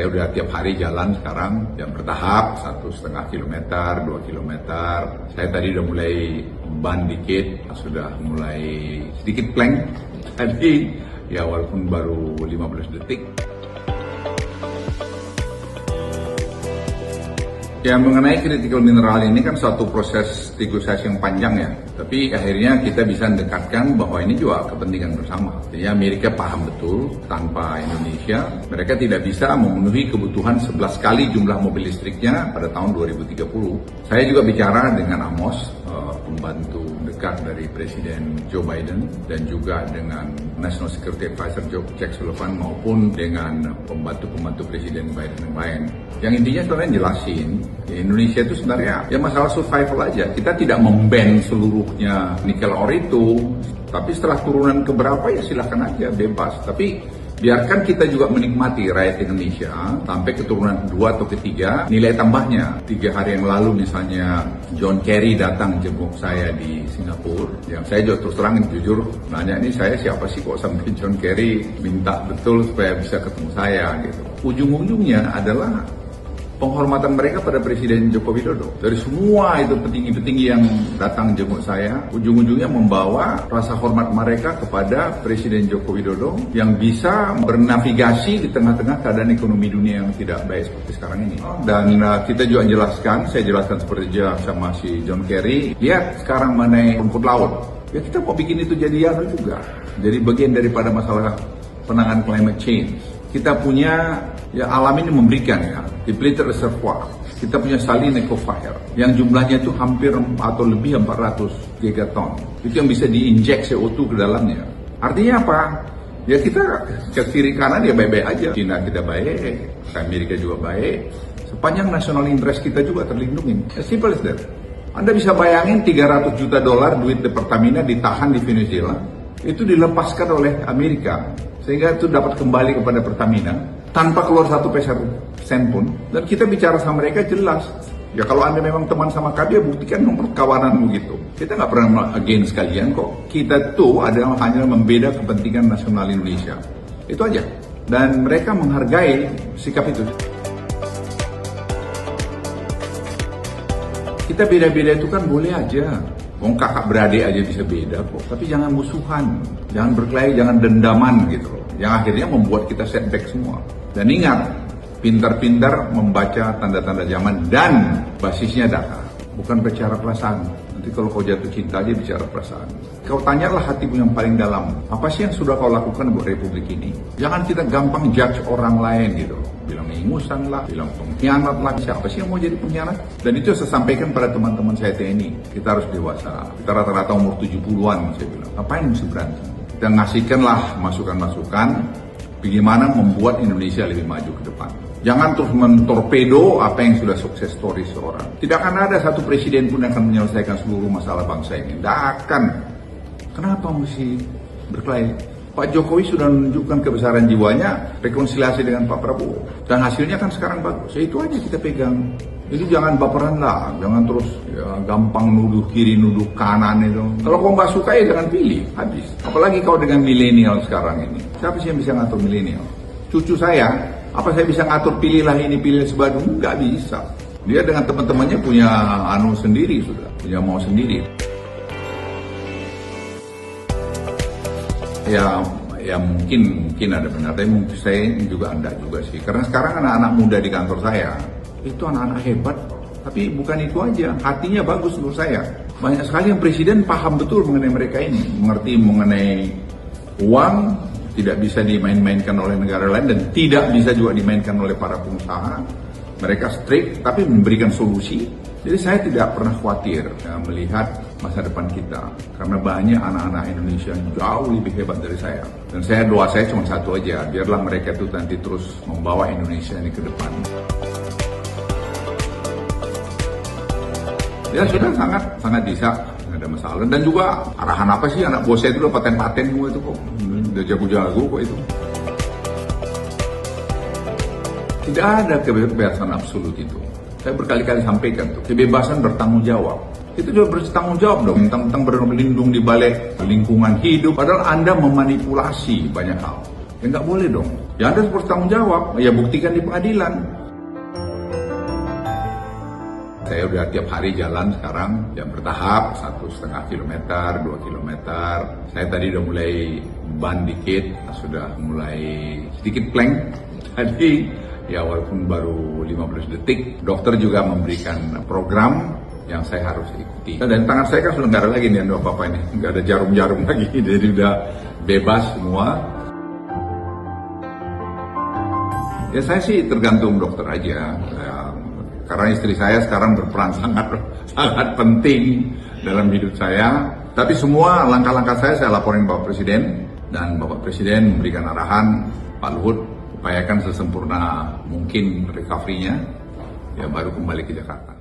Saya udah tiap hari jalan sekarang, yang bertahap, 1,5 kilometer, 2 kilometer. Saya tadi udah mulai ban dikit, sudah mulai sedikit plank. Tadi, ya walaupun baru 15 detik. Ya, mengenai critical mineral ini kan suatu proses negosiasi yang panjang ya. Tapi akhirnya kita bisa mendekatkan bahwa ini juga kepentingan bersama. Jadi Amerika paham betul tanpa Indonesia, mereka tidak bisa memenuhi kebutuhan 11 kali jumlah mobil listriknya pada tahun 2030. Saya juga bicara dengan Amos, pembantu dekat dari Presiden Joe Biden, dan juga dengan National Security Advisor Jake Sullivan maupun dengan pembantu-pembantu Presiden Biden yang lain. Yang intinya sebenarnya jelasin, Indonesia itu sebenarnya ya masalah survival aja. Kita tidak memban seluruhnya nikel ore itu, tapi setelah turunan keberapa ya silahkan aja, bebas. Tapi biarkan kita juga menikmati rakyat Indonesia sampai keturunan kedua atau ketiga, nilai tambahnya. 3 hari yang lalu misalnya John Kerry datang jenguk saya di Singapura. Yang saya juga terus terang jujur nanya, ini saya siapa sih kok sampai John Kerry minta betul supaya bisa ketemu saya gitu. Ujung-ujungnya adalah penghormatan mereka pada Presiden Joko Widodo. Dari semua itu petinggi-petinggi yang datang jenguk saya, ujung-ujungnya membawa rasa hormat mereka kepada Presiden Joko Widodo yang bisa bernavigasi di tengah-tengah keadaan ekonomi dunia yang tidak baik seperti sekarang ini. Dan kita juga jelaskan, saya jelaskan seperti sama si John Kerry, lihat sekarang mengenai rumput laut. Ya kita mau bikin itu jadi juga. Jadi bagian daripada masalah penanganan climate change. Kita punya, ya alam ini memberikan ya, depleted reservoir. Kita punya salin aquifer yang jumlahnya itu hampir atau lebih 400 gigaton. Itu yang bisa diinjek CO2 ke dalamnya. Artinya apa? Ya kita ke kiri kanan ya baik-baik aja. China kita baik, Amerika juga baik. Sepanjang national interest kita juga terlindungi. As simple as that. Anda bisa bayangin $300 juta duit di Pertamina ditahan di Venezuela. Itu dilepaskan oleh Amerika. Sehingga itu dapat kembali kepada Pertamina tanpa keluar 1 sen pun. Dan kita bicara sama mereka jelas. Ya kalau Anda memang teman sama kami, ya buktikan nomor kawananmu gitu. Kita nggak pernah against kalian kok. Kita tuh adalah hanya membeda kepentingan nasional Indonesia. Itu aja. Dan mereka menghargai sikap itu. Kita beda-beda itu kan boleh aja. Wong kakak beradik aja bisa beda kok. Tapi jangan musuhan, jangan berkelahi, jangan dendaman gitu loh. Yang akhirnya membuat kita setback semua. Dan ingat, pintar-pintar membaca tanda-tanda zaman dan basisnya data. Bukan bicara perasaan. Nanti kalau kau jatuh cinta aja bicara perasaan. Kau tanyalah hatimu yang paling dalam. Apa sih yang sudah kau lakukan buat Republik ini? Jangan kita gampang judge orang lain gitu loh. Bilang ingusan lah, bilang pengkhianat lah. Siapa sih yang mau jadi pengkhianat? Dan itu saya sampaikan pada teman-teman saya TNI. Kita harus dewasa. Kita rata-rata umur 70-an saya bilang. Ngapain mesti berantem? Kita ngasihkanlah masukan-masukan bagaimana membuat Indonesia lebih maju ke depan. Jangan terus mentorpedo apa yang sudah sukses story seorang. Tidak akan ada satu presiden pun yang akan menyelesaikan seluruh masalah bangsa ini. Tidak akan. Kenapa mesti berkelahi? Pak Jokowi sudah menunjukkan kebesaran jiwanya, rekonsiliasi dengan Pak Prabowo. Dan hasilnya kan sekarang bagus. Ya itu aja kita pegang. Jadi jangan baperan lah, jangan terus ya, gampang nuduh kiri, nuduh kanan itu. Kalau kau nggak suka ya jangan pilih, habis. Apalagi kau dengan milenial sekarang ini. Siapa sih yang bisa ngatur milenial? Cucu saya, apa saya bisa ngatur pilihlah ini, pilih sebadu? Nggak bisa. Dia dengan teman-temannya punya sendiri sudah, punya mau sendiri. Ya mungkin ada benar, tapi mungkin saya juga enggak juga sih. Karena sekarang anak-anak muda di kantor saya, itu anak-anak hebat, tapi bukan itu aja, hatinya bagus menurut saya. Banyak sekali yang presiden paham betul mengenai mereka ini, mengerti mengenai uang, tidak bisa dimain-mainkan oleh negara lain, dan tidak bisa juga dimainkan oleh para pengusaha. Mereka strict, tapi memberikan solusi. Jadi saya tidak pernah khawatir ya, melihat masa depan kita. Karena banyak anak-anak Indonesia yang jauh lebih hebat dari saya. Dan doa saya cuma satu aja, biarlah mereka itu nanti terus membawa Indonesia ini ke depan. Ya sudah sangat bisa, nggak ada masalah. Dan juga arahan apa sih anak bos saya itu udah paten-paten semua itu kok. Udah jago-jago kok itu. Tidak ada kebebasan absolut itu. Saya berkali-kali sampaikan tuh, kebebasan bertanggung jawab. Itu juga bertanggung jawab dong, tentang berlindung di balik lingkungan hidup. Padahal Anda memanipulasi banyak hal. Ya nggak boleh dong. Ya Anda harus bertanggung jawab, ya buktikan di pengadilan. Saya udah tiap hari jalan sekarang, ya bertahap, 1,5 kilometer, 2 kilometer. Saya tadi udah mulai ban dikit, sudah mulai sedikit plank. Tadi, ya walaupun baru 15 detik, dokter juga memberikan program yang saya harus ikuti. Dan tangan saya kan sudah nggak ada lagi nih, apa-apa ini, nggak ada jarum-jarum lagi, jadi udah bebas semua. Ya saya sih tergantung dokter aja, ya, karena istri saya sekarang berperan sangat penting dalam hidup saya. Tapi semua langkah-langkah saya laporin Bapak Presiden, dan Bapak Presiden memberikan arahan, Pak Luhut upayakan sesempurna mungkin recovery-nya, ya baru kembali ke Jakarta.